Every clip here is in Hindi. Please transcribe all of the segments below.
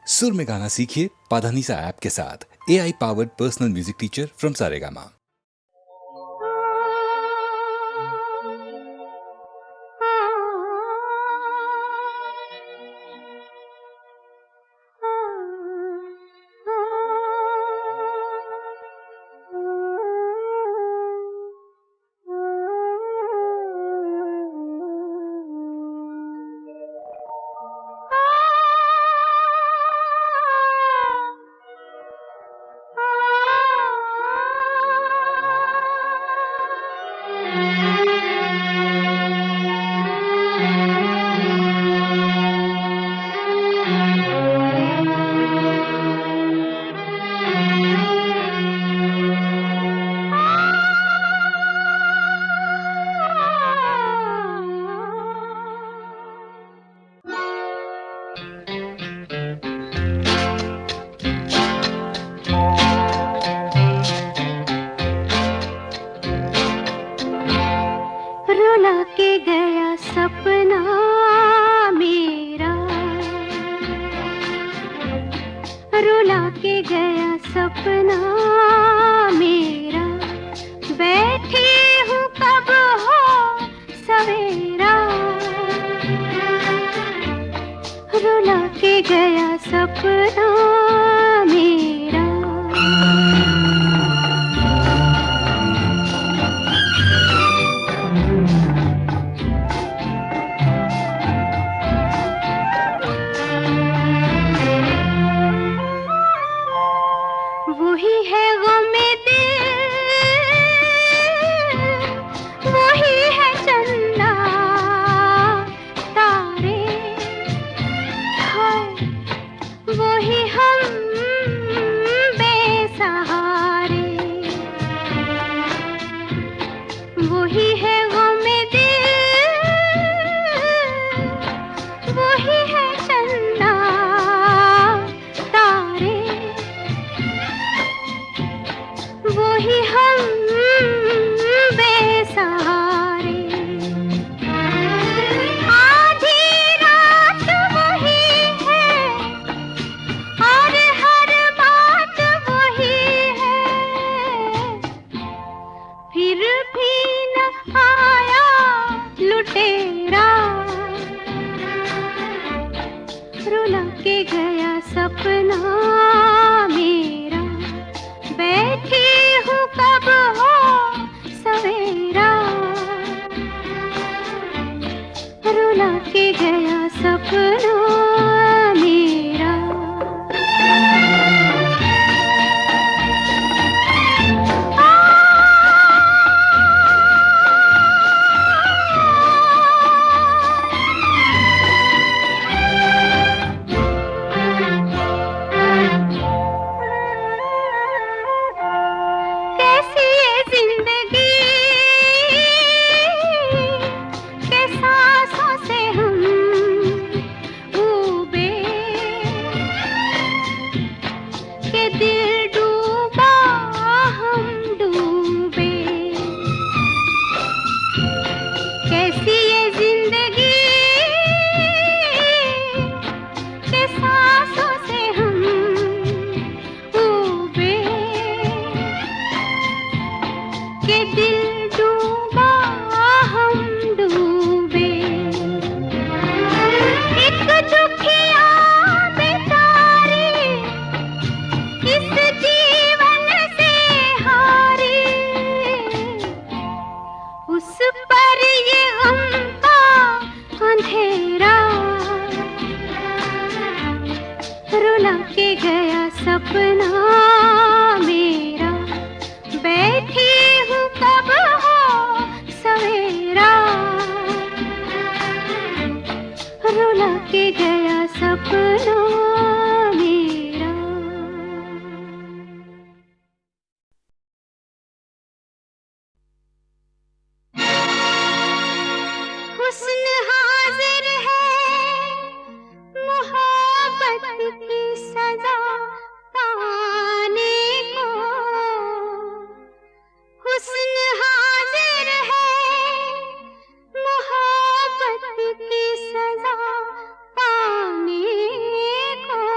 सुर में गाना सीखिए पाधानीसा ऐप के साथ। AI powered personal music teacher from Saregama. रुला के गया सपना मेरा, रुला के गया सपना मेरा, बैठी हूँ कब हो सवेरा। रुला के गया सपना मेरा। वही है गमे दिल, वही है चंदा तारे, हाय वही हम बेसहारे। वही है गमे दिल, वही है चंदा तारे, वही हम बेसहारे। आधी रात वही है और हर बात वही है, फिर भी न आया लुटेरा। रुला के गया सपना मेरा, बैठी हूँ कब हो सवेरा। रुला के गया सपना मेरा। कैसी ये जिंदगी के सांसों से हम डूबे, के दिल डूबा हम डूबे। कैसी ये जिंदगी के सांसों से हम डूबे, के दिल डूबा हम डूबे। एक दुखिया बेचारी इस जीवन से हारी, उस पर ये गम का अंधेरा। रुला के गया सपना मेरा, बैठी हूँ कब हो सवेरा। रुला के गया सपना मेरा। हुस्न हाजिर है मोहब्बत की सजा पाने को, हुस्न हाजिर है मोहब्बत की सजा पाने को।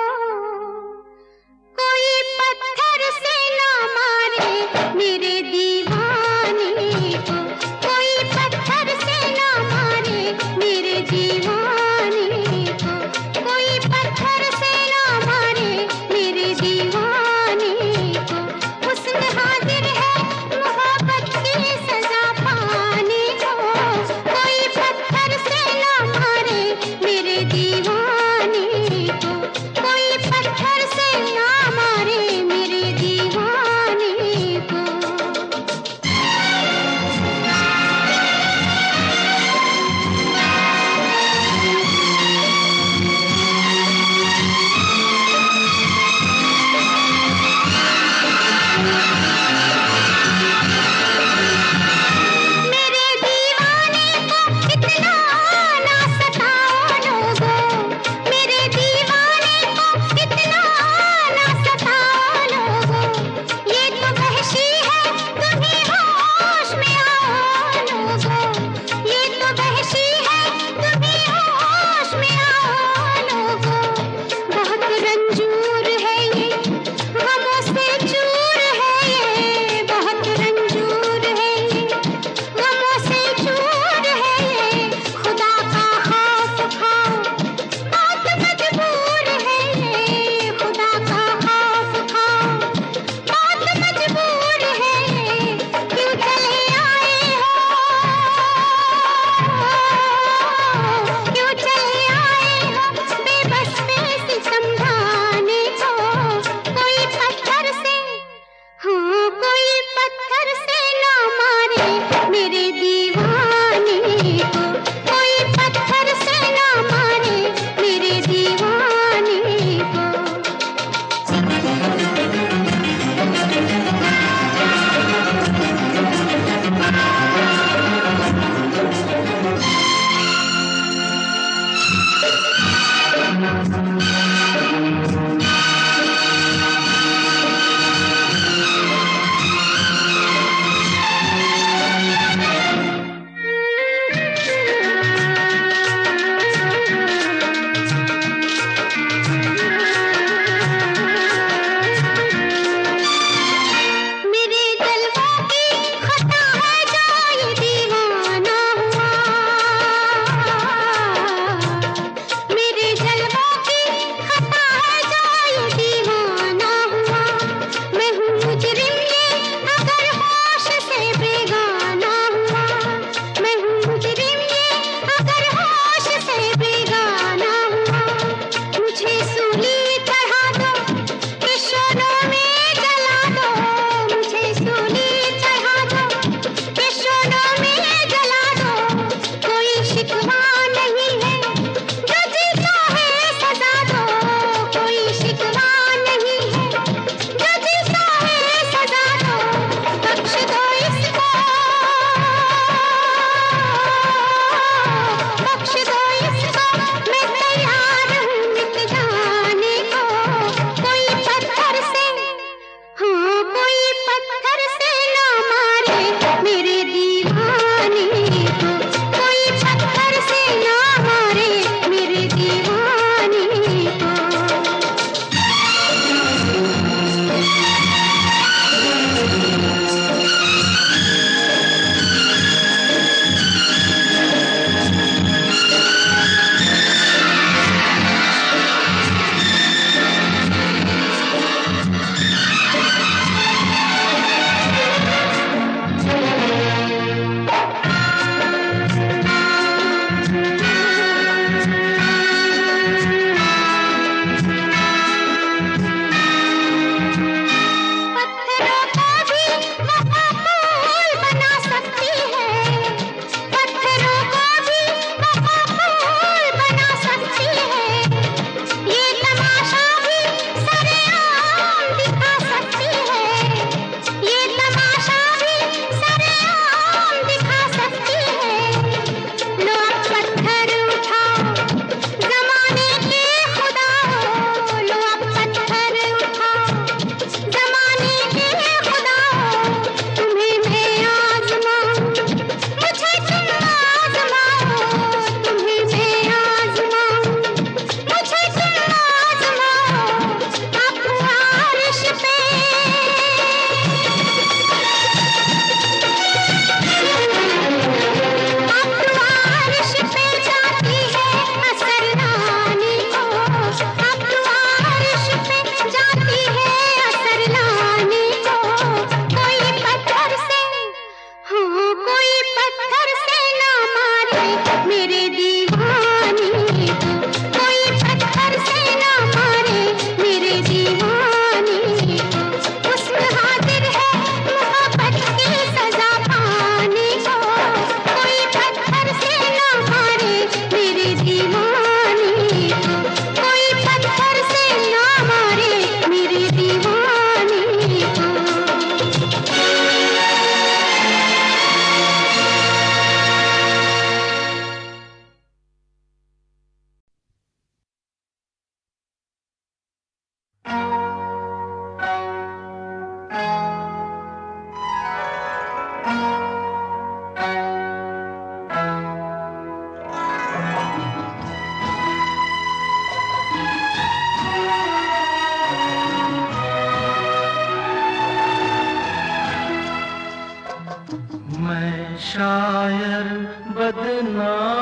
शायर बदनाम,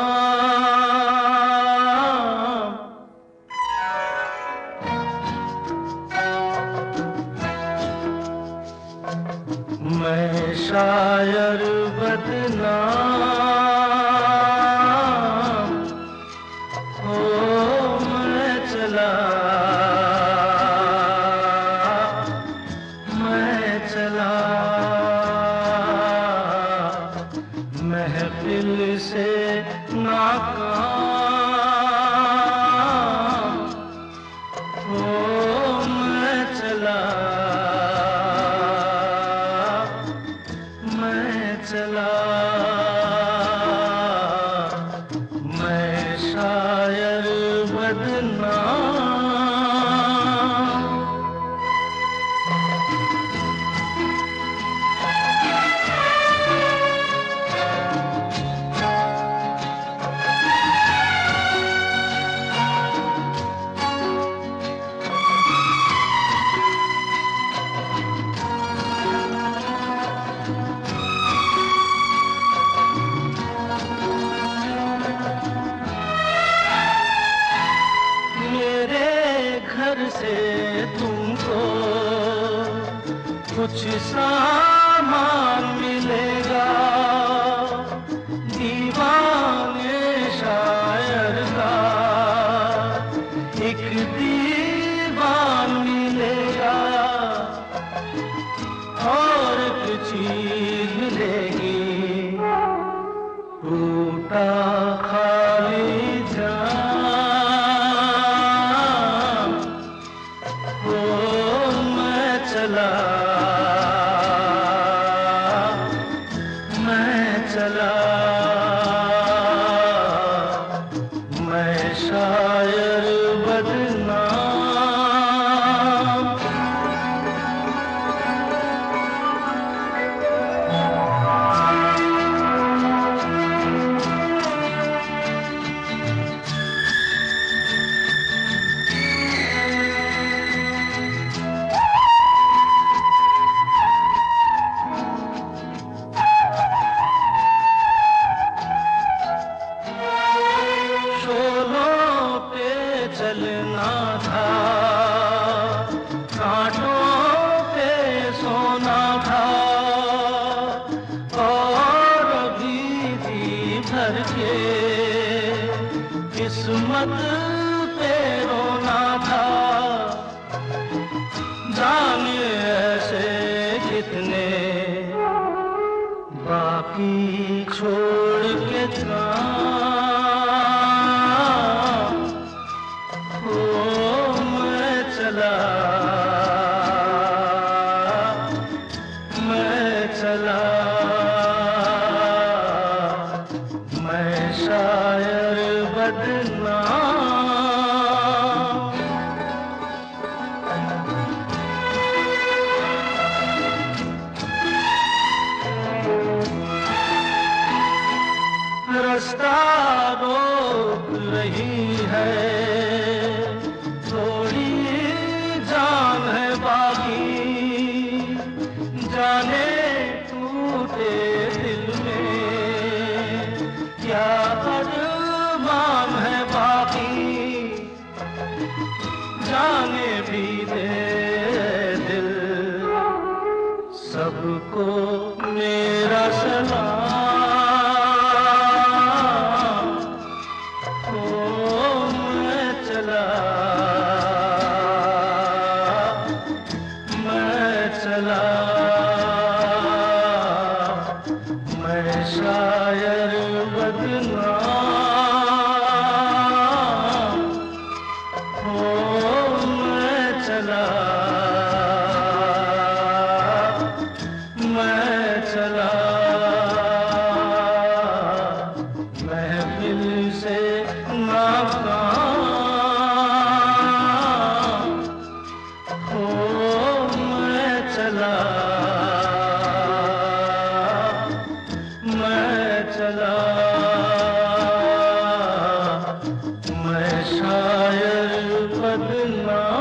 मैं शायर बदनाम, ओ मैं चला, मैं चला महफिल से नाकाम, ओ मैं चला, मैं चला, मैं शायर बदनाम। मेरे घर से तुमको कुछ सामान मिलेगा, दीवाने शायर का एक दीवान मिलेगा, और एक चीज मिलेगी, टूटा खाली जाम, ओ मैं चला, मैं चला, मैं शायर बदनाम। शोलों पे चलना था, कांटों पे सोना था, और अभी भी भर के किस्मत पे रोना था। जाने ऐसे कितने बाकी छोड़ के काम, ओ मैं चला, मैं चला, मैं शायर बदनाम। रास्ता रोक रही है, थोड़ी जान है बाकी, जाने टूटे दिल में क्या अरमान है बाकी, जाने भी दे दिल सबको मेरा सलाम, ओ मैं चला, मैं चला, मैं शायर बदनाम, ओ मैं चला, मैं चला, महफिल से नाकाम, ओ मैं चला, मैं चला, मैं शायर बदनाम।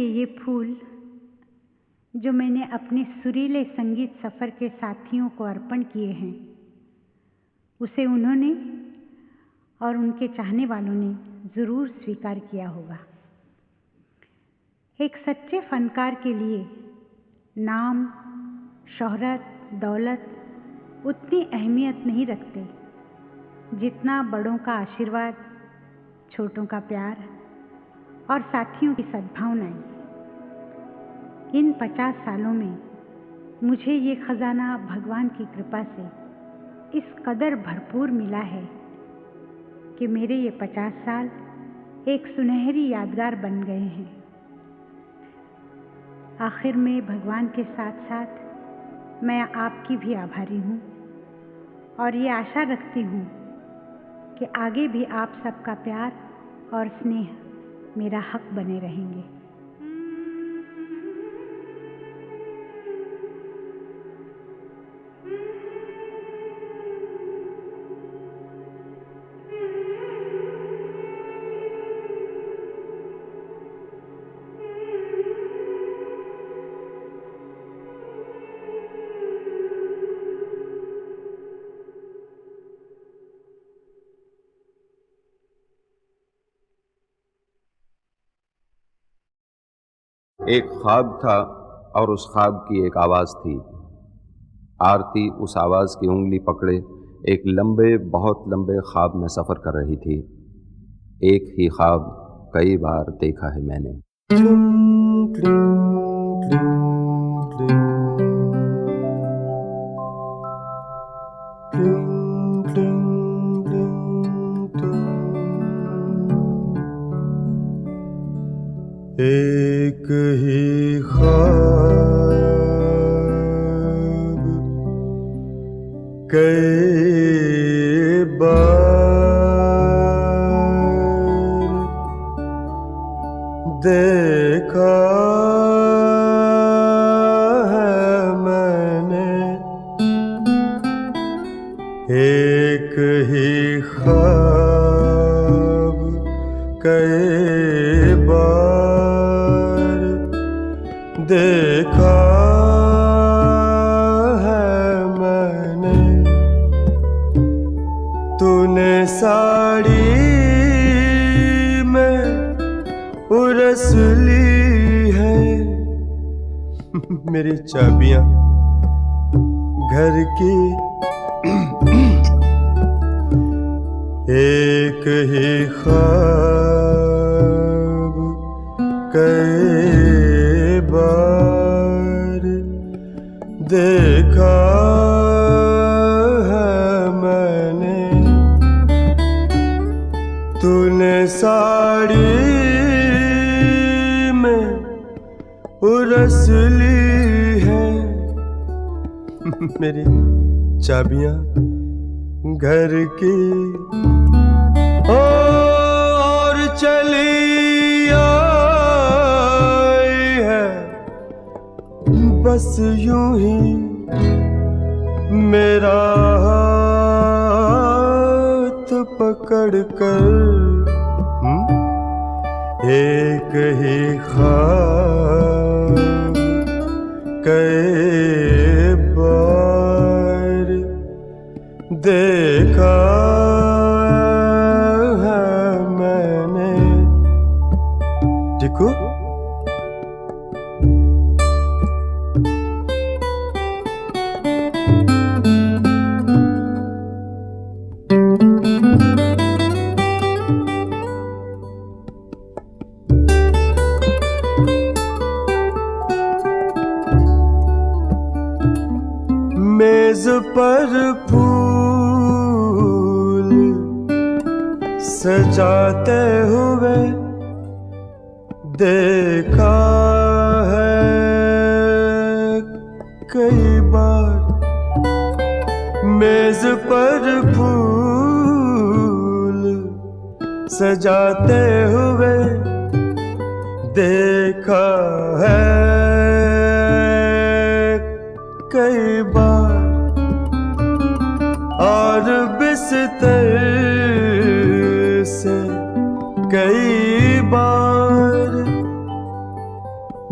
के ये फूल जो मैंने अपने सुरीले संगीत सफ़र के साथियों को अर्पण किए हैं, उसे उन्होंने और उनके चाहने वालों ने ज़रूर स्वीकार किया होगा। एक सच्चे फनकार के लिए नाम, शोहरत, दौलत उतनी अहमियत नहीं रखते जितना बड़ों का आशीर्वाद, छोटों का प्यार और साथियों की सद्भावनाएं। इन 50 सालों में मुझे ये खजाना भगवान की कृपा से इस कदर भरपूर मिला है कि मेरे ये 50 साल एक सुनहरी यादगार बन गए हैं। आखिर में भगवान के साथ साथ मैं आपकी भी आभारी हूँ और ये आशा रखती हूँ कि आगे भी आप सबका प्यार और स्नेह मेरा हक बने रहेंगे। एक ख्वाब था और उस ख्वाब की एक आवाज़ थी। आरती उस आवाज़ की उंगली पकड़े एक लंबे, बहुत लंबे ख्वाब में सफ़र कर रही थी। एक ही ख्वाब कई बार देखा है मैंने। एक ही ख्वाब कई बार देखा है मैंने। एक ही ख्वाब कई बार देखा है मैंने। तूने साड़ी में उरस ली है मेरी चाबियां घर की। एक ही ख्वाब कई बार देखा है मैंने। तूने साड़ी में उरस ली है मेरी चाबियां घर की। और चली आई है बस यूं ही मेरा हाथ पकड़ कर। एक ही ख्वाब कई बार देखा है मैंने। देखो मेज पर फूल सजाते हुए देखा है कई बार। मेज पर फूल सजाते हुए देखा है कई बार। और बिस्तर से कई बार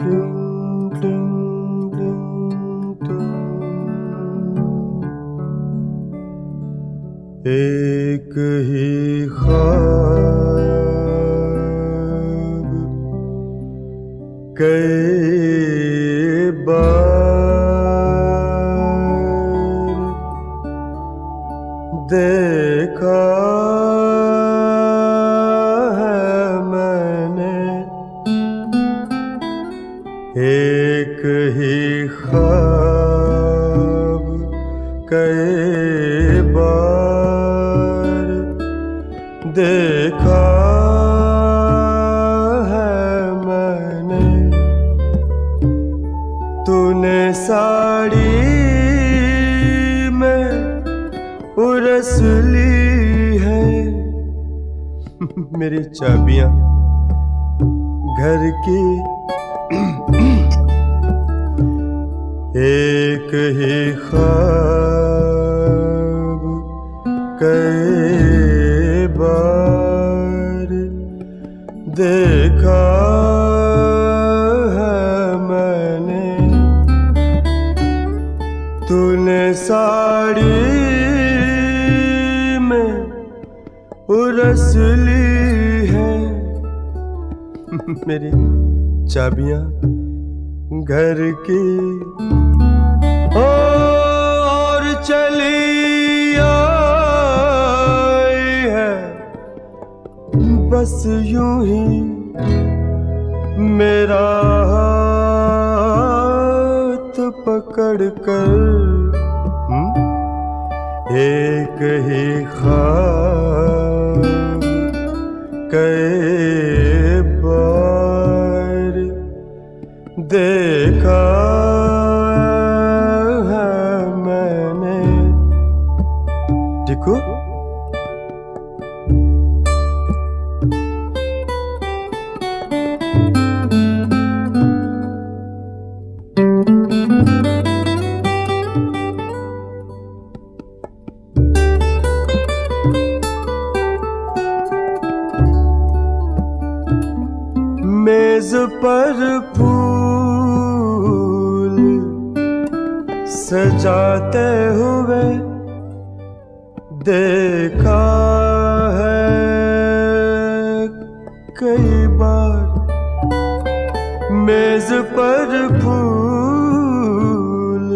टिंग टिंग टिंग टिंग। एक ही ख्वाब कई बार देखा है मैंने, एक ही ख्वाब कई बार देखा है मैंने। तूने साड़ी में उरस ली है मेरी चाबियां घर की। एक ही ख्वाब कई बार देखा है मैंने। तूने साड़ी में उरस ली है मेरी चाबियां घर की। और चली आई है बस यूं ही मेरा हाथ पकड़ कर। एक ही ख्वाब कई बार देखा है मैंने। देखो मेज पर फूल सजाते हुए देखा है कई बार। मेज पर फूल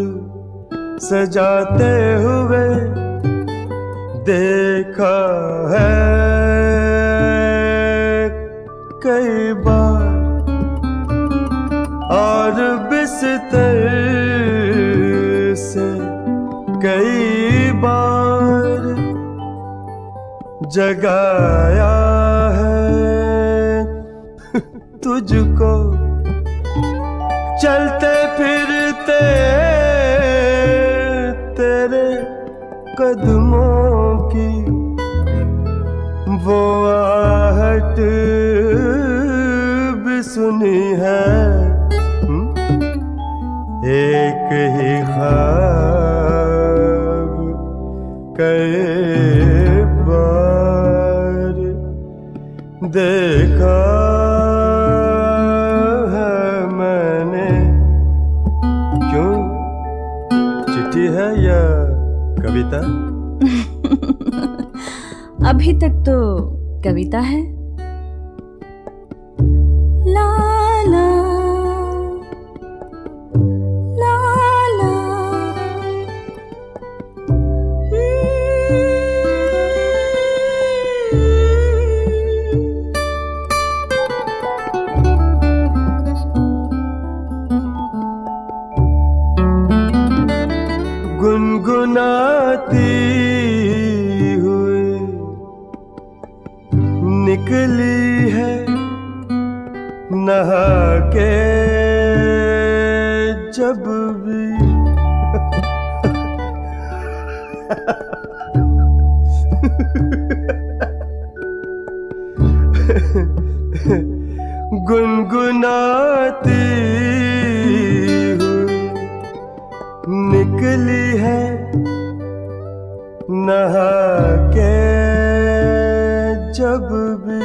सजाते हुए देखा है कई बार। और बिस्तर से कई बार जगाया है तुझको। चलते फिरते तेरे कदमों की वो आहट भी सुनी है। एक ही ख्वाब कई बार देखा है मैंने। क्यों, चिट्ठी है या कविता? अभी तक तो कविता है। ला ला ला ला। गुनगुनाती हुई निकली है नहा के जब भी। गुनगुनाती हुई निकली है नहा के जब भी।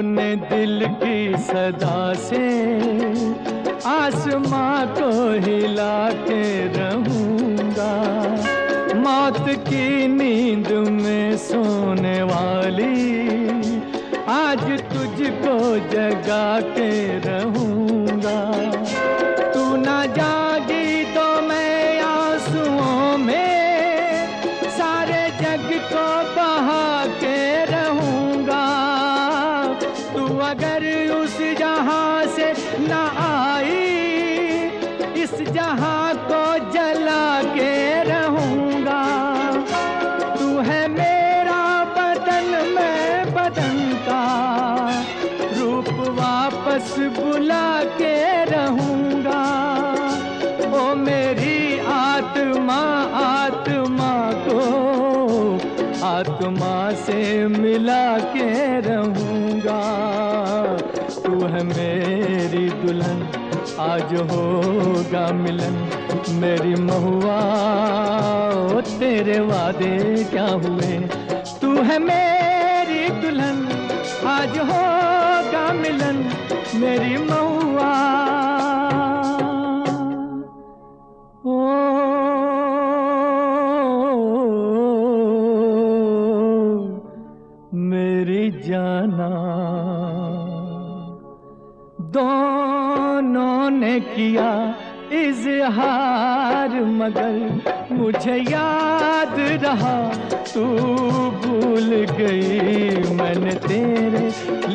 अपने दिल की सदा से आसमां को हिला के रहूंगा। मौत की नींद में सोने वाली आज तुझको जगा के रहूंगा। तू ना जागी तो मैं आंसुओं में सारे जग को बहा के रहूंगा। तू अगर उस जहां से ना आई इस जहां को जला के रहूंगा। तू है मेरा बदन मैं बदन का रूप वापस बुला के रहूंगा। ओ मेरी आत्मा आत्मा को आत्मा से मिला के रहूंगा। तू है मेरी दुल्हन आज होगा मिलन मेरी महुआ। ओ तेरे वादे क्या हुए? तू है मेरी दुल्हन आज होगा मिलन मेरी महुआ। ओ मेरी जाना। दोनों ने किया इजहार मगर मुझे याद रहा तू भूल गई। मैंने तेरे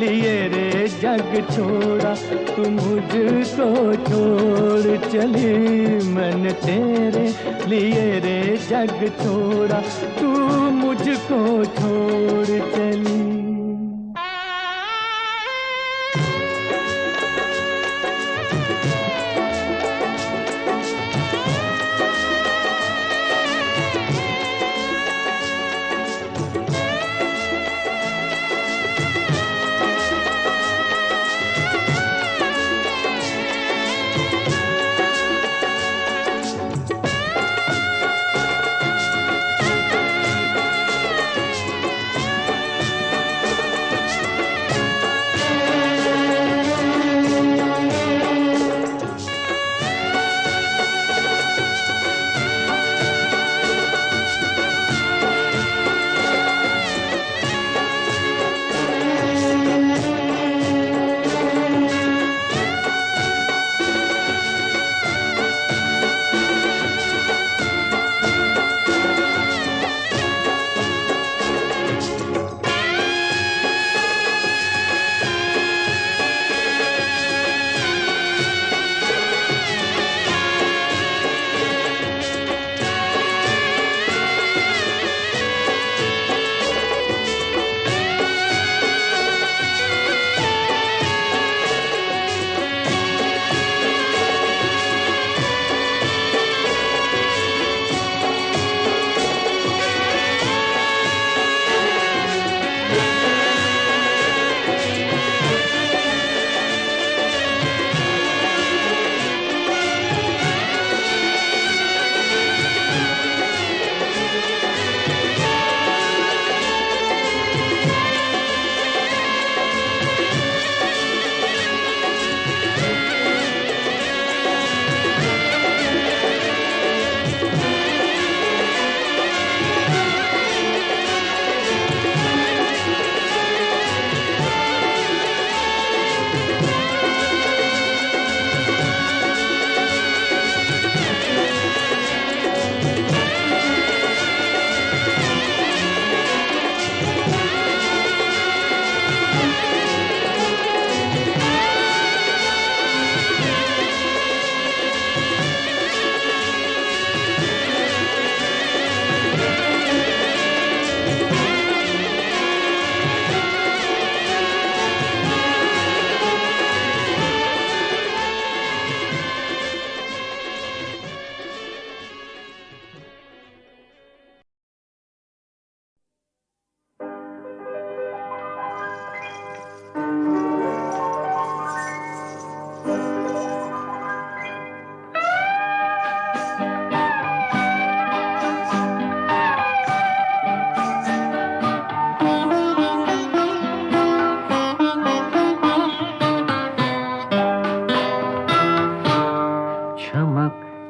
लिए रे जग छोड़ा तू मुझको छोड़ चली। मैंने तेरे लिए रे जग छोड़ा तू मुझको छोड़ चली।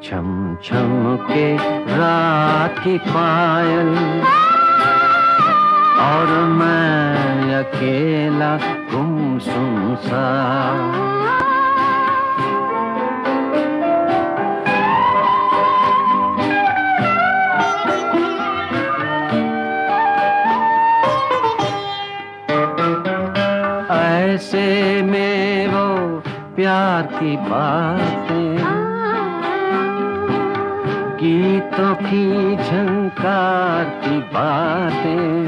छम छम के रात की पायल और मैं अकेला गुमसुम सा। ऐसे में वो प्यार की बातें गीतों की झंकार की बातें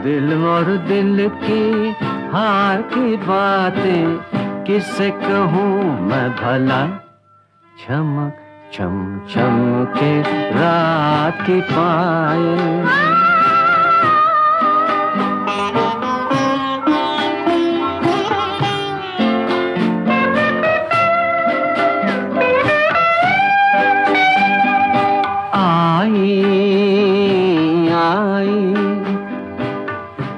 दिल और दिल की हार की बातें किससे कहूँ मैं भला। चमक चम चम के रात की पायल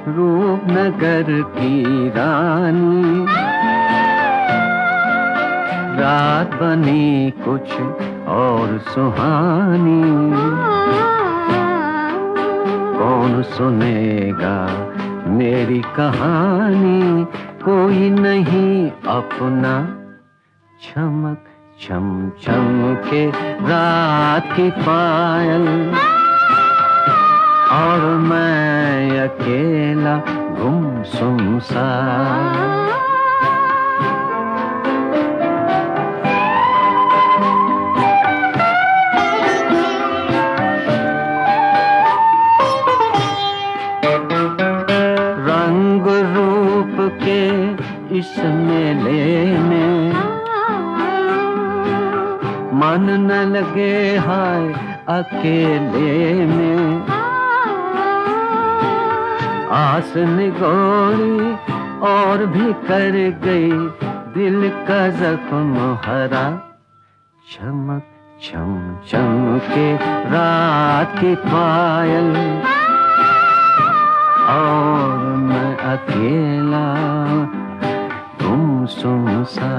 रूपनगर की रानी रात बनी कुछ और सुहानी। कौन सुनेगा मेरी कहानी कोई नहीं अपना। चमक छम छम के रात की पायल और मैं अकेला गुमसुम सा। रंग रूप के इस मेले में मन न लगे हाय अकेले में। आस निगोरी और भी कर गई दिल का जख्म हरा। चमक छम छम के रात की पायल और मैं अकेला गुमसुम सा।